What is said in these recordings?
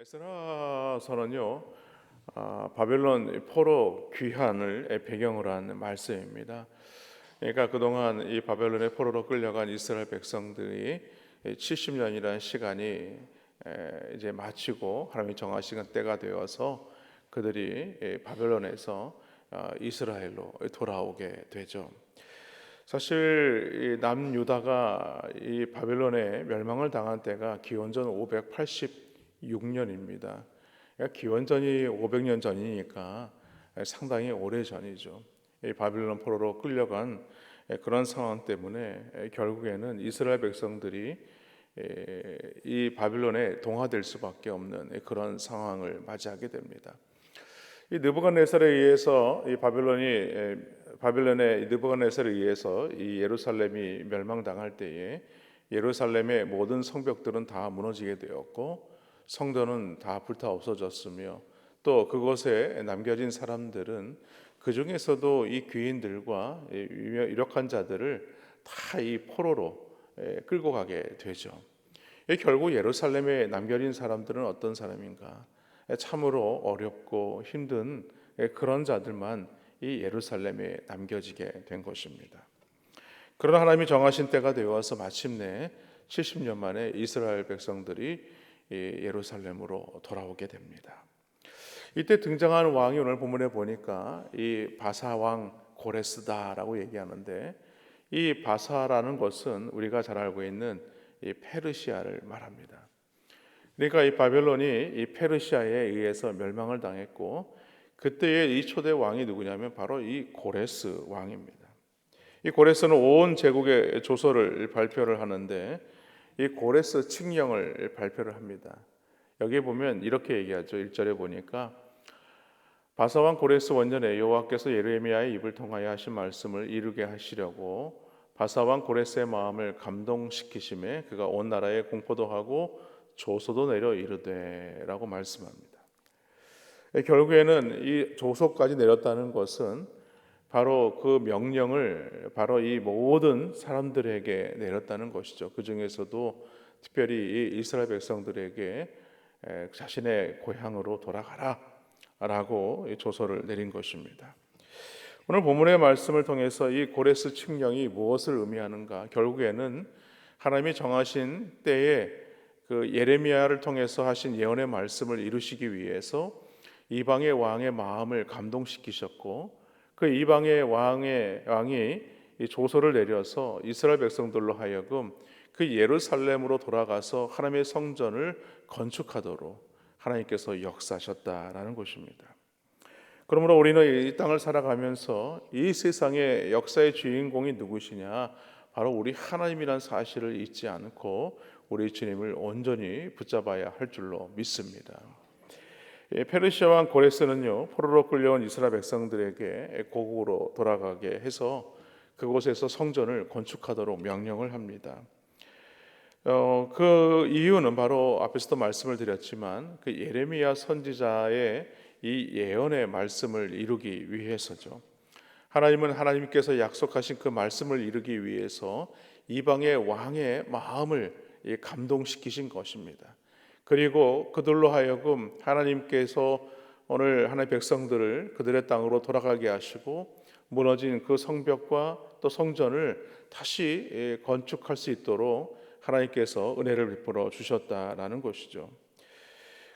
에스라서는요, 바벨론 포로 귀환을 배경으로 한 말씀입니다. 그러니까 그동안 이 바벨론의 포로로 끌려간 이스라엘 백성들이 70년이라는 시간이 이제 마치고 하나님이 정하신 때가 되어서 그들이 바벨론에서 이스라엘로 돌아오게 되죠. 사실 이 남유다가 이 바벨론에 멸망을 당한 때가 기원전 586년입니다. 그러니까 기원전이 500년 전이니까 상당히 오래 전이죠. 이 바벨론 포로로 끌려간 그런 상황 때문에 결국에는 이스라엘 백성들이 이 바벨론에 동화될 수밖에 없는 그런 상황을 맞이하게 됩니다. 이 느부갓네살에 의해서 이 바벨론의 느부갓네살에 의해서 이 예루살렘이 멸망당할 때에 예루살렘의 모든 성벽들은 다 무너지게 되었고 성전은 다 불타 없어졌으며 또 그곳에 남겨진 사람들은 그 중에서도 이 귀인들과 유력한 자들을 다 이 포로로 끌고 가게 되죠. 결국 예루살렘에 남겨진 사람들은 어떤 사람인가? 참으로 어렵고 힘든 그런 자들만 이 예루살렘에 남겨지게 된 것입니다. 그러나 하나님이 정하신 때가 되어서 마침내 70년 만에 이스라엘 백성들이 예루살렘으로 돌아오게 됩니다. 이때 등장하는 왕이 오늘 본문에 보니까 이 바사 왕 고레스다라고 얘기하는데, 이 바사라는 것은 우리가 잘 알고 있는 이 페르시아를 말합니다. 그러니까 이 바벨론이 이 페르시아에 의해서 멸망을 당했고, 그때의 이 초대 왕이 누구냐면 바로 이 고레스 왕입니다. 이 고레스는 온 제국의 조서를 발표를 하는데 이 고레스 칙령을 발표를 합니다. 여기 보면 이렇게 얘기하죠. 1절에 보니까 바사왕 고레스 원년에 여호와께서 예레미야의 입을 통하여 하신 말씀을 이루게 하시려고 바사왕 고레스의 마음을 감동시키심에 그가 온 나라에 공포도 하고 조서도 내려 이르되라고 말씀합니다. 결국에는 이 조서까지 내렸다는 것은 바로 그 명령을 바로 이 모든 사람들에게 내렸다는 것이죠. 그 중에서도 특별히 이 이스라엘 백성들에게 자신의 고향으로 돌아가라 라고 조서를 내린 것입니다. 오늘 본문의 말씀을 통해서 이 고레스 칙령이 무엇을 의미하는가? 결국에는 하나님이 정하신 때에 그 예레미야를 통해서 하신 예언의 말씀을 이루시기 위해서 이방의 왕의 마음을 감동시키셨고, 그 이방의 왕이 이 조서를 내려서 이스라엘 백성들로 하여금 그 예루살렘으로 돌아가서 하나님의 성전을 건축하도록 하나님께서 역사하셨다라는 것입니다. 그러므로 우리는 이 땅을 살아가면서 이 세상의 역사의 주인공이 누구시냐? 바로 우리 하나님이란 사실을 잊지 않고 우리 주님을 온전히 붙잡아야 할 줄로 믿습니다. 페르시아 왕 고레스는요, 포로로 끌려온 이스라엘 백성들에게 고국으로 돌아가게 해서 그곳에서 성전을 건축하도록 명령을 합니다. 그 이유는 바로 앞에서도 말씀을 드렸지만 그 예레미야 선지자의 이 예언의 말씀을 이루기 위해서죠. 하나님은 하나님께서 약속하신 그 말씀을 이루기 위해서 이방의 왕의 마음을 감동시키신 것입니다. 그리고 그들로 하여금 하나님께서 오늘 하나님의 백성들을 그들의 땅으로 돌아가게 하시고 무너진 그 성벽과 또 성전을 다시 건축할 수 있도록 하나님께서 은혜를 베풀어 주셨다라는 것이죠.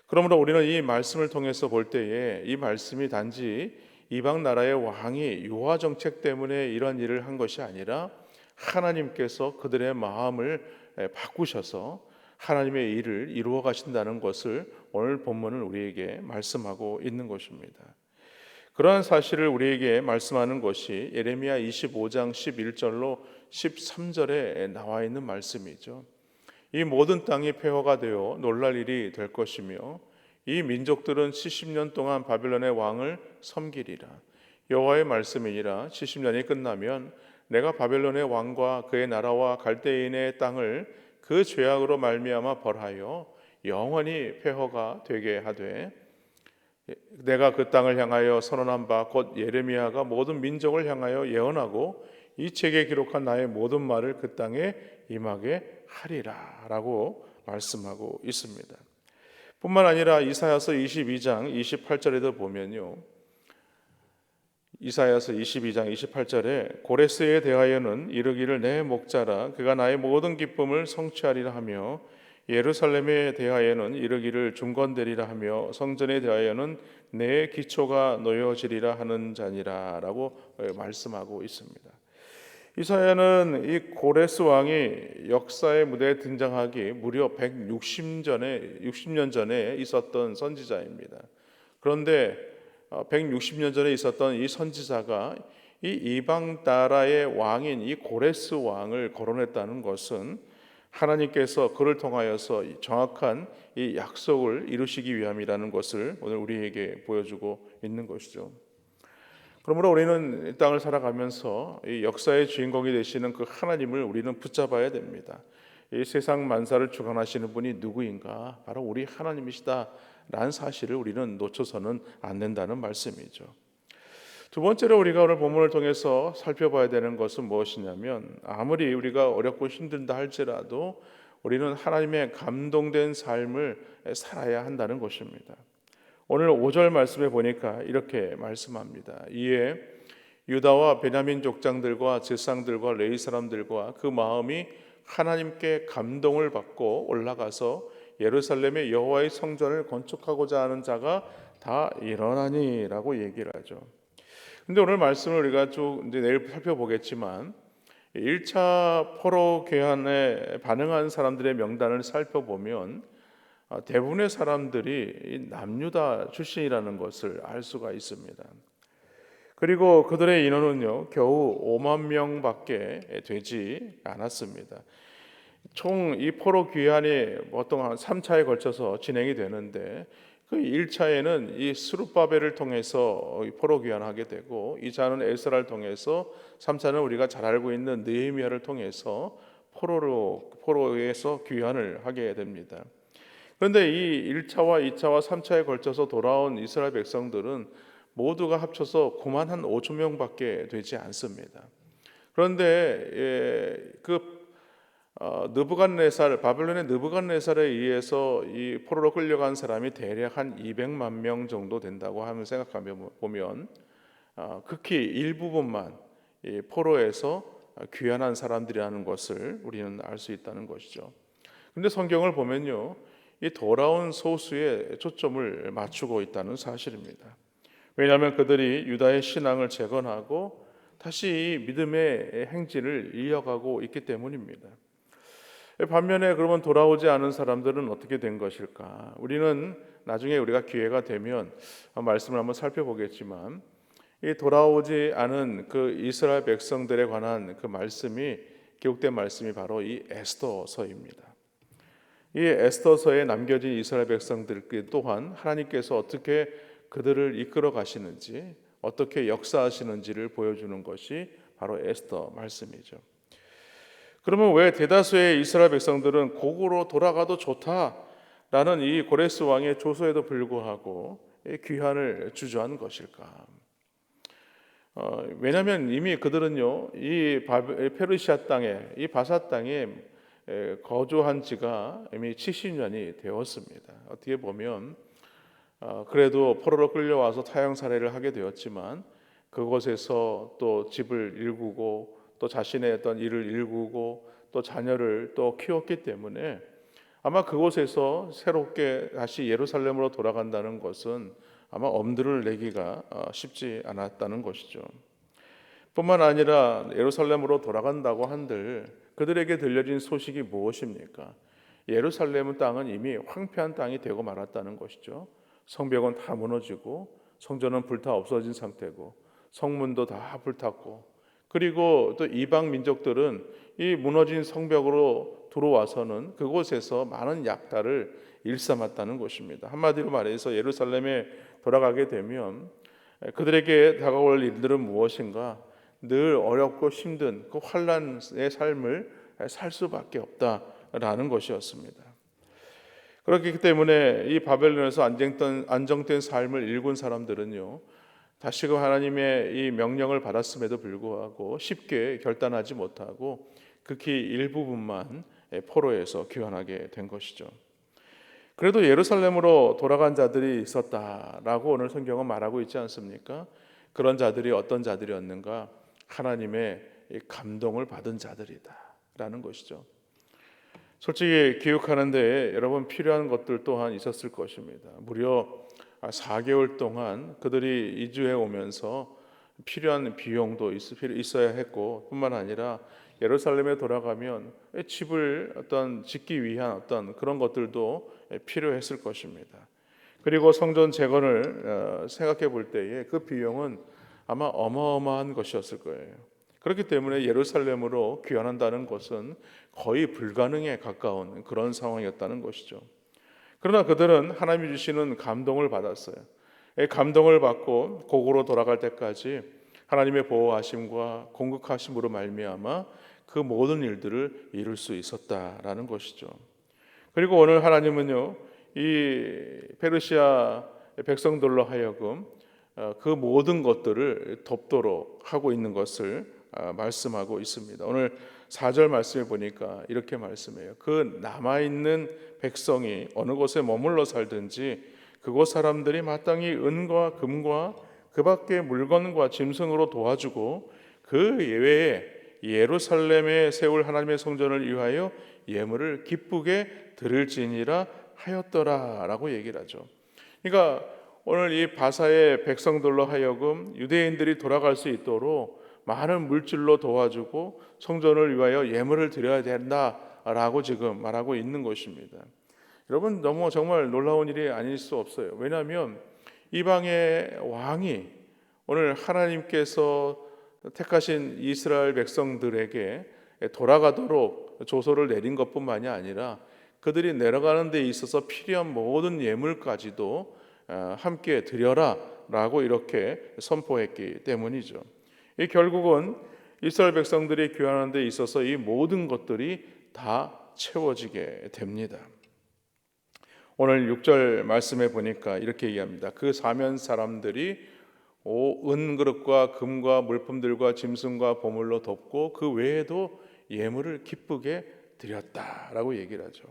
그러므로 우리는 이 말씀을 통해서 볼 때에 이 말씀이 단지 이방 나라의 왕이 유화 정책 때문에 이런 일을 한 것이 아니라 하나님께서 그들의 마음을 바꾸셔서 하나님의 일을 이루어 가신다는 것을 오늘 본문은 우리에게 말씀하고 있는 것입니다. 그러한 사실을 우리에게 말씀하는 것이 예레미야 25장 11절로 13절에 나와 있는 말씀이죠. 이 모든 땅이 폐허가 되어 놀랄 일이 될 것이며 이 민족들은 70년 동안 바벨론의 왕을 섬기리라. 여호와의 말씀이니라. 70년이 끝나면 내가 바벨론의 왕과 그의 나라와 갈대인의 땅을 그 죄악으로 말미암아 벌하여 영원히 폐허가 되게 하되 내가 그 땅을 향하여 선언한 바 곧 예레미야가 모든 민족을 향하여 예언하고 이 책에 기록한 나의 모든 말을 그 땅에 임하게 하리라 라고 말씀하고 있습니다. 뿐만 아니라 이사야서 22장 28절에도 보면요, 이사야서 22장 28절에 고레스에 대하여는 이르기를 내 목자라 그가 나의 모든 기쁨을 성취하리라 하며, 예루살렘에 대하여는 이르기를 중건되리라 하며, 성전에 대하여는 내 기초가 놓여지리라 하는 자니라 라고 말씀하고 있습니다. 이사야는 이 고레스 왕이 역사의 무대에 등장하기 무려 60년 전에 있었던 선지자입니다. 그런데 160년 전에 있었던 이 선지자가 이 이방 나라의 왕인 이 고레스 왕을 거론했다는 것은 하나님께서 그를 통하여서 정확한 이 약속을 이루시기 위함이라는 것을 오늘 우리에게 보여주고 있는 것이죠. 그러므로 우리는 이 땅을 살아가면서 이 역사의 주인공이 되시는 그 하나님을 우리는 붙잡아야 됩니다. 이 세상 만사를 주관하시는 분이 누구인가? 바로 우리 하나님이시다 라는 사실을 우리는 놓쳐서는 안 된다는 말씀이죠. 두 번째로 우리가 오늘 본문을 통해서 살펴봐야 되는 것은 무엇이냐면, 아무리 우리가 어렵고 힘들다 할지라도 우리는 하나님의 감동된 삶을 살아야 한다는 것입니다. 오늘 5절 말씀에 보니까 이렇게 말씀합니다. 이에 유다와 베냐민 족장들과 제사장들과 레위 사람들과 그 마음이 하나님께 감동을 받고 올라가서 예루살렘의 여호와의 성전을 건축하고자 하는 자가 다 일어나니라고 얘기를 하죠. 근데 오늘 말씀을 우리가 쭉 이제 내일 살펴보겠지만, 1차 포로 귀환에 반응한 사람들의 명단을 살펴보면 대부분의 사람들이 남유다 출신이라는 것을 알 수가 있습니다. 그리고 그들의 인원은요 겨우 5만 명밖에 되지 않았습니다. 총 이 포로 귀환이 보통 한 3차에 걸쳐서 진행이 되는데, 그 1차에는 이 스룹바벨을 통해서 포로 귀환하게 되고, 2차는 에스라를 통해서, 3차는 우리가 잘 알고 있는 느헤미야를 통해서 포로에서 귀환을 하게 됩니다. 그런데 이 1차와 2차와 3차에 걸쳐서 돌아온 이스라엘 백성들은 모두가 합쳐서 9만 한 5천 명밖에 되지 않습니다. 그런데 바벨론의 느부갓네살에 의해서 이 포로로 끌려간 사람이 대략 한 200만 명 정도 된다고 하면 생각하며 보면 극히 일부분만 이 포로에서 귀환한 사람들이라는 것을 우리는 알 수 있다는 것이죠. 그런데 성경을 보면요, 이 돌아온 소수에 초점을 맞추고 있다는 사실입니다. 왜냐하면 그들이 유다의 신앙을 재건하고 다시 믿음의 행진을 이어가고 있기 때문입니다. 반면에 그러면 돌아오지 않은 사람들은 어떻게 된 것일까? 우리는 나중에 우리가 기회가 되면 말씀을 한번 살펴보겠지만, 이 돌아오지 않은 그 이스라엘 백성들에 관한 그 말씀이 기록된 말씀이 바로 이 에스더서입니다. 이 에스더서에 남겨진 이스라엘 백성들 또한 하나님께서 어떻게 그들을 이끌어 가시는지, 어떻게 역사하시는지를 보여주는 것이 바로 에스더 말씀이죠. 그러면 왜 대다수의 이스라엘 백성들은 고국으로 돌아가도 좋다라는 이 고레스 왕의 조소에도 불구하고 귀환을 주저한 것일까? 왜냐하면 이미 그들은요 이 페르시아 땅에, 이 바사 땅에 거주한 지가 이미 70년이 되었습니다. 어떻게 보면 그래도 포로로 끌려와서 타향 살해를 하게 되었지만, 그곳에서 또 집을 일구고 또 자신의 어떤 일을 일구고 또 자녀를 또 키웠기 때문에 아마 그곳에서 새롭게 다시 예루살렘으로 돌아간다는 것은 아마 엄두를 내기가 쉽지 않았다는 것이죠. 뿐만 아니라 예루살렘으로 돌아간다고 한들 그들에게 들려진 소식이 무엇입니까? 예루살렘 땅은 이미 황폐한 땅이 되고 말았다는 것이죠. 성벽은 다 무너지고 성전은 불타 없어진 상태고 성문도 다 불탔고, 그리고 또 이방 민족들은 이 무너진 성벽으로 들어와서는 그곳에서 많은 약탈을 일삼았다는 것입니다. 한마디로 말해서 예루살렘에 돌아가게 되면 그들에게 다가올 일들은 무엇인가? 늘 어렵고 힘든 그 환난의 삶을 살 수밖에 없다라는 것이었습니다. 그렇기 때문에 이 바벨론에서 안정된 삶을 일군 사람들은요 다시금 하나님의 이 명령을 받았음에도 불구하고 쉽게 결단하지 못하고 극히 일부분만 포로에서 귀환하게 된 것이죠. 그래도 예루살렘으로 돌아간 자들이 있었다라고 오늘 성경은 말하고 있지 않습니까? 그런 자들이 어떤 자들이었는가? 하나님의 감동을 받은 자들이다라는 것이죠. 솔직히 기억하는데 여러분 필요한 것들 또한 있었을 것입니다. 무려 4개월 동안 그들이 이주해 오면서 필요한 비용도 있어야 했고 뿐만 아니라 예루살렘에 돌아가면 집을 짓기 위한 그런 것들도 필요했을 것입니다. 그리고 성전 재건을 생각해 볼 때에 그 비용은 아마 어마어마한 것이었을 거예요. 그렇기 때문에 예루살렘으로 귀환한다는 것은 거의 불가능에 가까운 그런 상황이었다는 것이죠. 그러나 그들은 하나님이 주시는 감동을 받았어요. 감동을 받고 고국으로 돌아갈 때까지 하나님의 보호하심과 공급하심으로 말미암아 그 모든 일들을 이룰 수 있었다라는 것이죠. 그리고 오늘 하나님은요, 이 페르시아 백성들로 하여금 그 모든 것들을 돕도록 하고 있는 것을 말씀하고 있습니다. 오늘 4절 말씀을 보니까 이렇게 말씀해요. 그 남아있는 백성이 어느 곳에 머물러 살든지 그곳 사람들이 마땅히 은과 금과 그 밖의 물건과 짐승으로 도와주고 그 예외에 예루살렘에 세울 하나님의 성전을 위하여 예물을 기쁘게 드릴지니라 하였더라라고 얘기를 하죠. 그러니까 오늘 이 바사의 백성들로 하여금 유대인들이 돌아갈 수 있도록 많은 물질로 도와주고 성전을 위하여 예물을 드려야 된다라고 지금 말하고 있는 것입니다. 여러분 너무 정말 놀라운 일이 아닐 수 없어요. 왜냐하면 이방의 왕이 오늘 하나님께서 택하신 이스라엘 백성들에게 돌아가도록 조서를 내린 것뿐만이 아니라 그들이 내려가는 데 있어서 필요한 모든 예물까지도 함께 드려라 라고 이렇게 선포했기 때문이죠. 이 결국은 이스라엘 백성들이 귀환하는 데 있어서 이 모든 것들이 다 채워지게 됩니다. 오늘 6절 말씀에 보니까 이렇게 얘기합니다. 그 사면 사람들이 은그릇과 금과 물품들과 짐승과 보물로 덮고 그 외에도 예물을 기쁘게 드렸다라고 얘기를 하죠.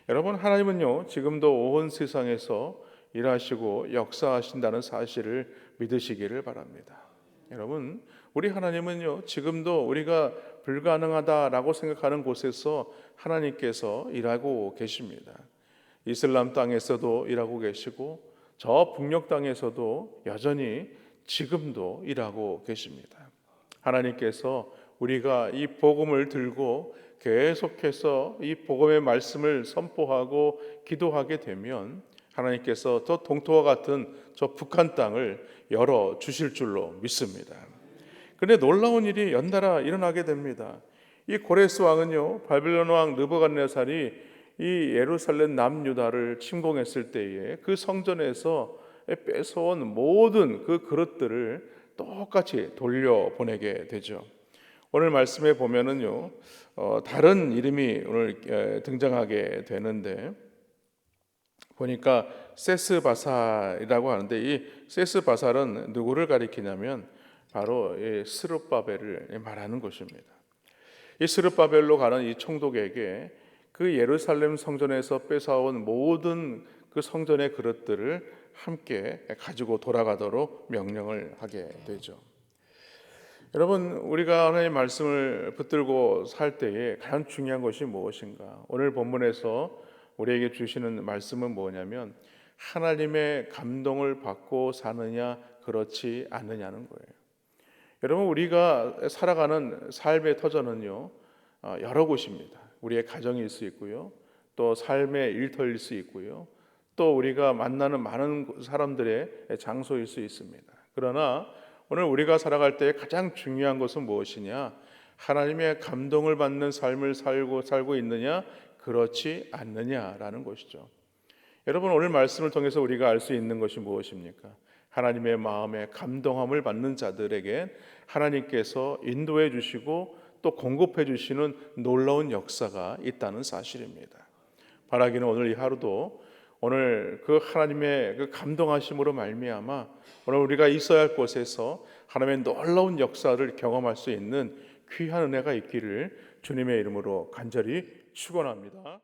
여러분 하나님은요 지금도 온 세상에서 일하시고 역사하신다는 사실을 믿으시기를 바랍니다. 여러분 우리 하나님은요 지금도 우리가 불가능하다라고 생각하는 곳에서 하나님께서 일하고 계십니다. 이슬람 땅에서도 일하고 계시고 저 북녘 땅에서도 여전히 지금도 일하고 계십니다. 하나님께서 우리가 이 복음을 들고 계속해서 이 복음의 말씀을 선포하고 기도하게 되면 하나님께서 저 동토와 같은 저 북한 땅을 열어 주실 줄로 믿습니다. 그런데 놀라운 일이 연달아 일어나게 됩니다. 이 고레스 왕은요 바빌론 왕 느부갓네살이 이 예루살렘 남유다를 침공했을 때에 그 성전에서 뺏어온 모든 그 그릇들을 똑같이 돌려보내게 되죠. 오늘 말씀에 보면은요 다른 이름이 오늘 등장하게 되는데 보니까 세스바살이라고 하는데 이 세스바살은 누구를 가리키냐면 바로 이 스룹바벨을 말하는 것입니다. 이 스룹바벨로 가는 이 총독에게 그 예루살렘 성전에서 뺏어온 모든 그 성전의 그릇들을 함께 가지고 돌아가도록 명령을 하게 되죠. 여러분 우리가 하나님의 말씀을 붙들고 살 때에 가장 중요한 것이 무엇인가? 오늘 본문에서 우리에게 주시는 말씀은 뭐냐면 하나님의 감동을 받고 사느냐 그렇지 않느냐는 거예요. 여러분 우리가 살아가는 삶의 터전은요 여러 곳입니다. 우리의 가정일 수 있고요, 또 삶의 일터일 수 있고요, 또 우리가 만나는 많은 사람들의 장소일 수 있습니다. 그러나 오늘 우리가 살아갈 때 가장 중요한 것은 무엇이냐? 하나님의 감동을 받는 삶을 살고 있느냐, 그렇지 않느냐라는 것이죠. 여러분 오늘 말씀을 통해서 우리가 알 수 있는 것이 무엇입니까? 하나님의 마음에 감동함을 받는 자들에게 하나님께서 인도해 주시고 또 공급해 주시는 놀라운 역사가 있다는 사실입니다. 바라기는 오늘 이 하루도 오늘 그 하나님의 그 감동하심으로 말미암아 오늘 우리가 있어야 할 곳에서 하나님의 놀라운 역사를 경험할 수 있는 귀한 은혜가 있기를 주님의 이름으로 간절히 축원합니다.